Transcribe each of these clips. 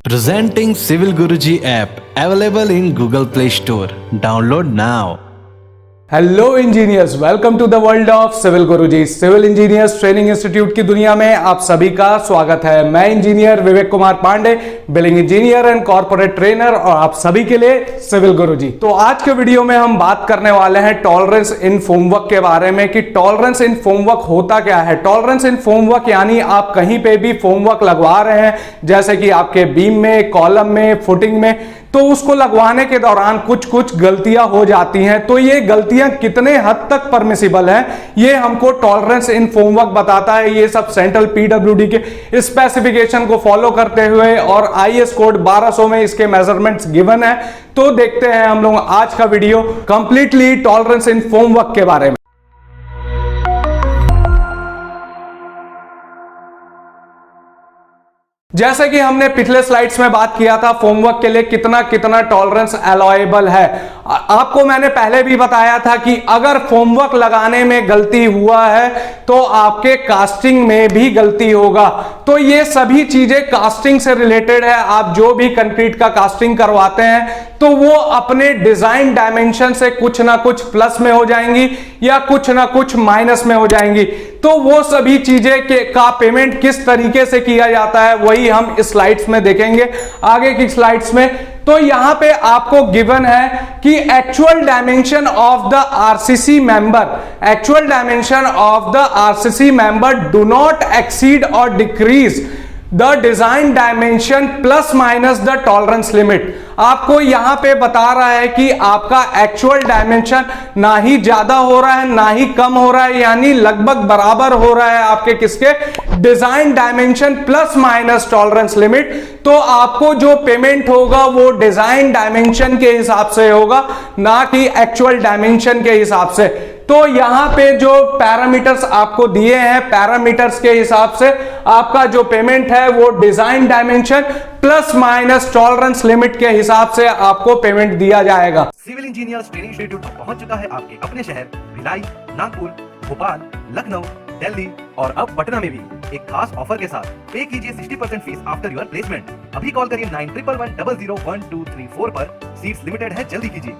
Presenting Civil Guruji app available in Google Play Store. Download now. Hello engineers, welcome to the world of civil Guruji. Civil engineers training institute की दुनिया में आप सभी का स्वागत है। मैं engineer Vivek Kumar Pandey, billing engineer and corporate trainer, और आप सभी के लिए सिविल गुरुजी। तो आज के वीडियो में हम बात करने वाले हैं टॉलरेंस इन फॉर्मवर्क के बारे में कि टॉलरेंस इन फॉर्मवर्क होता क्या है। टॉलरेंस इन फॉर्मवर्क यानी आप कहीं पे भी फॉर्मवर्क लगवा रहे हैं, जैसे कि आपके बीम में, कॉलम में, फुटिंग में, तो उसको लगवाने के दौरान कुछ गलतियां हो जाती हैं। तो ये गलतियां कितने हद तक परमिसिबल हैं, ये हमको टॉलरेंस इन फॉर्मवर्क बताता है। ये सब सेंट्रल पीडब्ल्यूडी के स्पेसिफिकेशन को फॉलो करते हुए और आईएस कोड 1200 में इसके मेजरमेंट्स गिवन है। तो देखते हैं हम लोग आज का video completely tolerance in formwork के बारे में। जैसे कि हमने पिछले स्लाइड्स में बात किया था, फॉर्मवर्क के लिए कितना टॉलरेंस अलाउएबल है। आपको मैंने पहले भी बताया था कि अगर फॉर्मवर्क लगाने में गलती हुआ है तो आपके कास्टिंग में भी गलती होगा। तो ये सभी चीजें कास्टिंग से रिलेटेड है। आप जो भी कंक्रीट का कास्टिंग करवाते हैं तो वो अपने डिजाइन डायमेंशन से कुछ ना कुछ प्लस में हो जाएंगी या कुछ ना कुछ माइनस में हो जाएंगी। तो वो सभी चीजें का पेमेंट किस तरीके से किया जाता है वही हम इस स्लाइड्स में देखेंगे, आगे की स्लाइड्स में। तो यहां पे आपको गिवन है कि actual dimension of the RCC member do not exceed और decrease the design dimension plus minus the tolerance limit. आपको यहां पे बता रहा है कि आपका एक्चुअल डायमेंशन ना ही ज्यादा हो रहा है ना ही कम हो रहा है, यानी लगभग बराबर हो रहा है आपके किसके, design dimension plus minus tolerance limit. तो आपको जो पेमेंट होगा वो डिजाइन डायमेंशन के हिसाब से होगा, ना कि एक्चुअल डायमेंशन के हिसाब से। तो यहां पे जो पैरामीटर्स आपको दिए हैं, पैरामीटर्स के हिसाब से आपका जो पेमेंट है वो design dimension plus minus tolerance limit के हिसाब से आपको पेमेंट दिया जाएगा। सिविल इंजीनियर्स ट्रेनिंग इंस्टीट्यूट पहुंच चुका है आपके अपने शहर भिलाई, नागपुर, भोपाल, लखनऊ, दिल्ली और अब पटना में भी एक खास ऑफर के साथ। पे कीजिए 60% फीस आफ्टर योर प्लेसमेंट। अभी कॉल करिए 9111001234 पर। सीट्स लिमिटेड है, जल्दी कीजिए।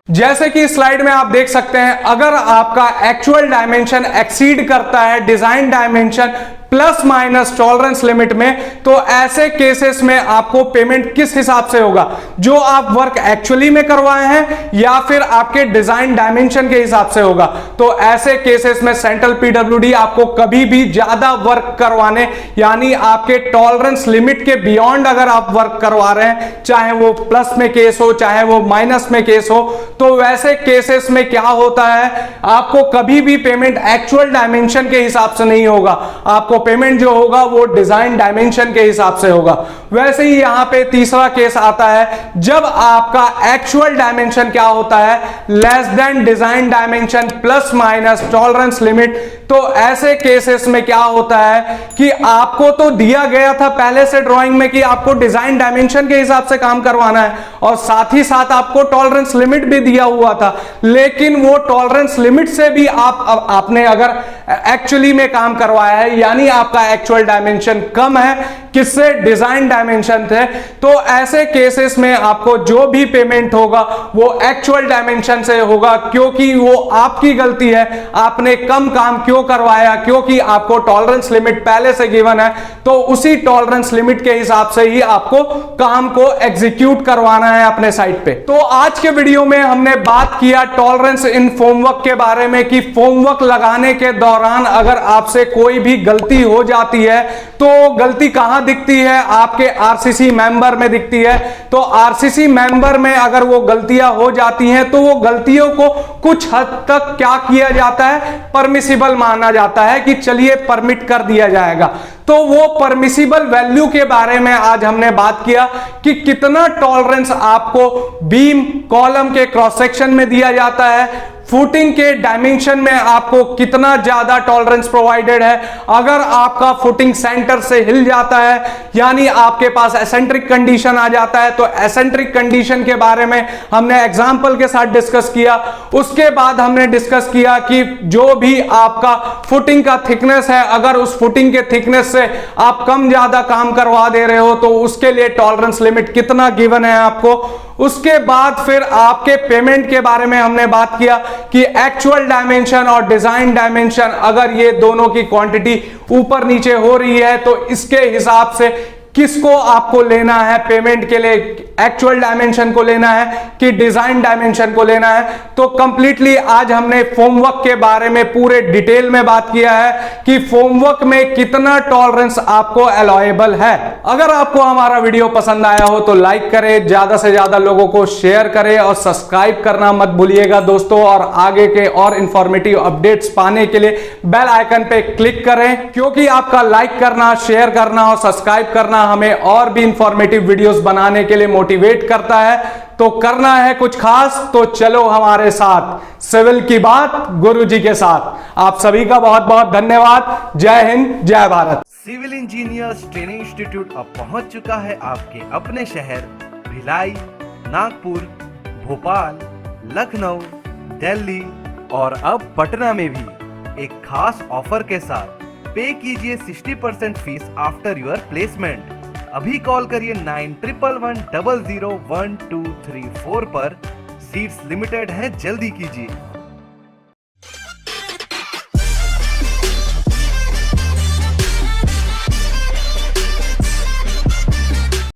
जैसे कि स्लाइड में आप देख सकते हैं, अगर आपका एक्चुअल डायमेंशन एक्सीड करता है design dimension plus minus tolerance limit में, तो ऐसे केसेस में आपको पेमेंट किस हिसाब से होगा, जो आप वर्क एक्चुअली में करवाए हैं या फिर आपके डिजाइन डायमेंशन के हिसाब से होगा। तो ऐसे केसेस में सेंट्रल पीडब्ल्यूडी आपको कभी भी ज्यादा वर्क करवाने, यानी आपके टॉलरेंस लिमिट के बियॉन्ड अगर आप वर्क करवा रहे हैं, चाहे वो प्लस में केस हो चाहे वो माइनस में केस हो, तो वैसे केसेस में क्या होता है, आपको कभी भी पेमेंट एक्चुअल डायमेंशन के हिसाब से नहीं होगा, आपको पेमेंट जो होगा वो डिजाइन डायमेंशन के हिसाब से होगा। वैसे ही यहां पे तीसरा केस आता है, जब आपका एक्चुअल डायमेंशन क्या होता है, less than design dimension plus minus tolerance limit. तो ऐसे केसेस में क्या होता है कि आपको तो दिया गया था पहले से ड्राइंग में कि आपको डिजाइन डायमेंशन के हिसाब से काम करवाना है और साथ ही साथ आपको टॉलरेंस लिमिट भी दिया हुआ था, लेकिन वो टॉलरेंस लिमिट से भी आपने अगर एक्चुअली में काम करवाया है, यानी आपका एक्चुअल डायमेंशन कम है किससे, डिजाइन डायमेंशन थे, तो ऐसे केसेस में आपको जो भी पेमेंट होगा वो एक्चुअल डायमेंशन से होगा, क्योंकि वो आपकी गलती है। आपने कम काम क्यों करवाया, क्योंकि आपको टॉलरेंस लिमिट पहले से गिवन है, तो उसी टॉलरेंस लिमिट के हिसाब से ही आपको काम को एग्जीक्यूट करवाना है अपने साइट पे। तो आज के वीडियो में हमने बात किया टॉलरेंस इन फॉर्मवर्क के बारे में कि फॉर्मवर्क लगाने के दौरान अगर आपसे कोई भी गलती हो जाती है तो गलती कहां दिखती है, आपके आरसीसी मेंबर में दिखती है। तो आरसीसी मेंबर में अगर वो गलतियां हो जाती हैं तो वो गलतियों को कुछ हद तक क्या किया जाता है, परमिसिबल माना जाता है कि चलिए परमिट कर दिया जाएगा। तो वो परमिसिबल वैल्यू के बारे में आज हमने बात किया कि कितना टॉलरेंस आपको बीम कॉलम के क्रॉस सेक्शन में दिया जाता है, फुटिंग के डायमेंशन में आपको कितना ज्यादा टॉलरेंस प्रोवाइडेड है। अगर आपका फुटिंग सेंटर से हिल जाता है यानी आपके पास एसेंट्रिक कंडीशन आ जाता है, तो एसेंट्रिक कंडीशन के बारे में हमने एग्जांपल के साथ डिस्कस किया। उसके बाद हमने डिस्कस किया कि जो भी आपका फुटिंग का थिकनेस है, अगर उस फुटिंग के थिकनेस से आप कम ज्यादा काम करवा दे रहे हो तो उसके लिए टॉलरेंस लिमिट कितना गिवन है आपको। उसके बाद फिर आपके पेमेंट के बारे में हमने बात किया कि एक्चुअल डायमेंशन और डिजाइन डायमेंशन, अगर ये दोनों की क्वांटिटी ऊपर नीचे हो रही है तो इसके हिसाब से किसको आपको लेना है पेमेंट के लिए, एक्चुअल डायमेंशन को लेना है कि डिजाइन डायमेंशन को लेना है। तो कंप्लीटली आज हमने फोमवर्क के बारे में पूरे डिटेल में बात किया है कि फोमवर्क में कितना टॉलरेंस आपको अलाउएबल है। अगर आपको हमारा वीडियो पसंद आया हो तो लाइक करें, ज्यादा से ज्यादा लोगों को शेयर करें और सब्सक्राइब करना मत भूलिएगा दोस्तों। और आगे के और इंफॉर्मेटिव अपडेट्स पाने के लिए बेल आइकन पे क्लिक करें, क्योंकि आपका लाइक करना, शेयर करना और सब्सक्राइब करना हमें और भी इंफॉर्मेटिव वीडियोस बनाने के लिए मोटिवेट करता है। तो करना है कुछ खास तो चलो हमारे साथ, सिविल की बात गुरुजी के साथ। आप सभी का बहुत बहुत धन्यवाद। जय हिंद, जय Bharat. Civil engineers training institute अब पहुंच चुका है आपके अपने शहर भिलाई, नागपुर, भोपाल, लखनऊ, दिल्ली और अब पटना में भी एक खास ऑफर के साथ। पे कीजिए 60% फीस आफ्टर योर प्लेसमेंट। अभी कॉल करिए 9111001234 पर। सीट्स लिमिटेड है, जल्दी कीजिए।